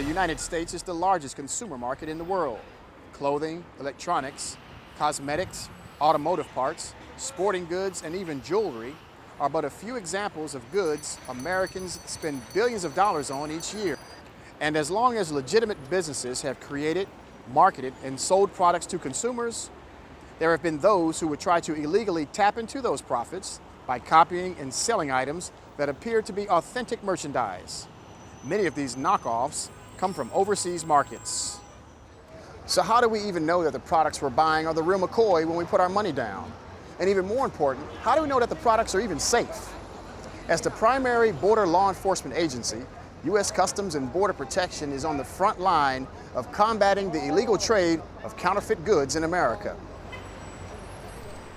United States is the largest consumer market in the world. Clothing, electronics, cosmetics, automotive parts, sporting goods, and even jewelry are but a few examples of goods Americans spend billions of dollars on each year. And as long as legitimate businesses have created, marketed, and sold products to consumers, there have been those who would try to illegally tap into those profits by copying and selling items that appear to be authentic merchandise. Many of these knockoffs come from overseas markets. So how do we even know that the products we're buying are the real McCoy when we put our money down? And even more important, how do we know that the products are even safe? As the primary border law enforcement agency, U.S. Customs and Border Protection is on the front line of combating the illegal trade of counterfeit goods in America.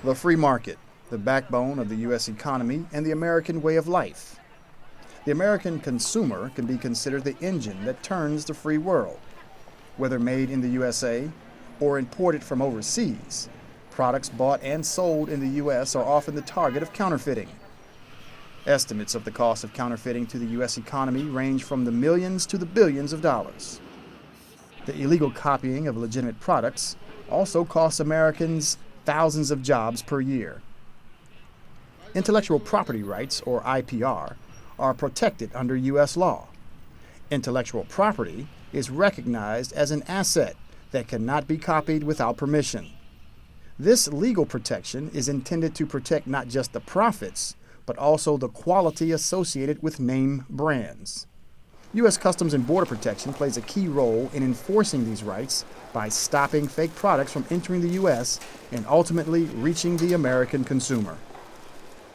The free market, the backbone of the U.S. economy and the American way of life. The American consumer can be considered the engine that turns the free world. Whether made in the USA or imported from overseas, products bought and sold in the U.S. are often the target of counterfeiting. Estimates of the cost of counterfeiting to the U.S. economy range from the millions to the billions of dollars. The illegal copying of legitimate products also costs Americans thousands of jobs per year. Intellectual property rights, or IPR, are protected under U.S. law. Intellectual property is recognized as an asset that cannot be copied without permission. This legal protection is intended to protect not just the profits, but also the quality associated with name brands. U.S. Customs and Border Protection plays a key role in enforcing these rights by stopping fake products from entering the U.S. and ultimately reaching the American consumer.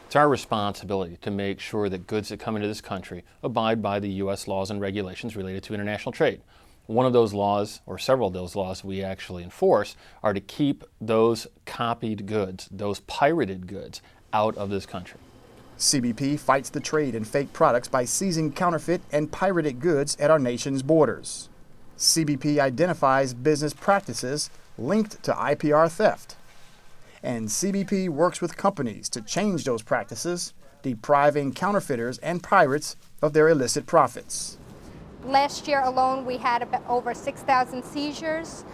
It's our responsibility to make sure that goods that come into this country abide by the U.S. laws and regulations related to international trade. One of those laws, or several of those laws we actually enforce, are to keep those copied goods, those pirated goods, out of this country. CBP fights the trade in fake products by seizing counterfeit and pirated goods at our nation's borders. CBP identifies business practices linked to IPR theft. And CBP works with companies to change those practices, depriving counterfeiters and pirates of their illicit profits. Last year alone, we had over 6,000 seizures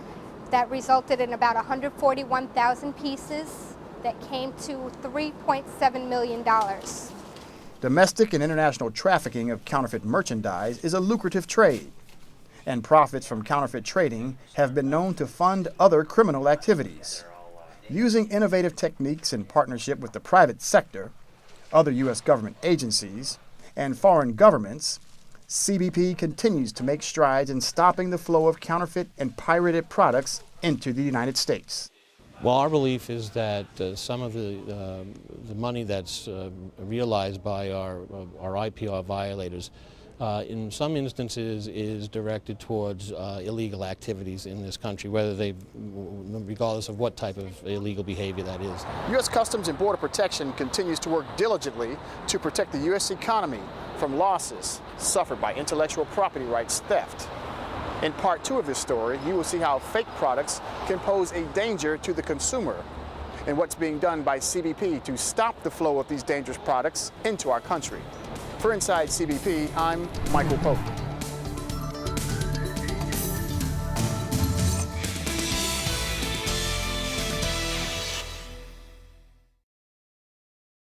that resulted in about 141,000 pieces that came to $3.7 million. Domestic and international trafficking of counterfeit merchandise is a lucrative trade, and profits from counterfeit trading have been known to fund other criminal activities. Using innovative techniques in partnership with the private sector, other U.S. government agencies, and foreign governments, CBP continues to make strides in stopping the flow of counterfeit and pirated products into the United States. Well, our belief is that some of the money that's realized by our IPR violators in some instances is directed towards illegal activities in this country, regardless of what type of illegal behavior that is. U.S. Customs and Border Protection continues to work diligently to protect the U.S. economy from losses suffered by intellectual property rights theft. In part 2 of this story, you will see how fake products can pose a danger to the consumer and what's being done by CBP to stop the flow of these dangerous products into our country. For Inside CBP, I'm Michael Pope.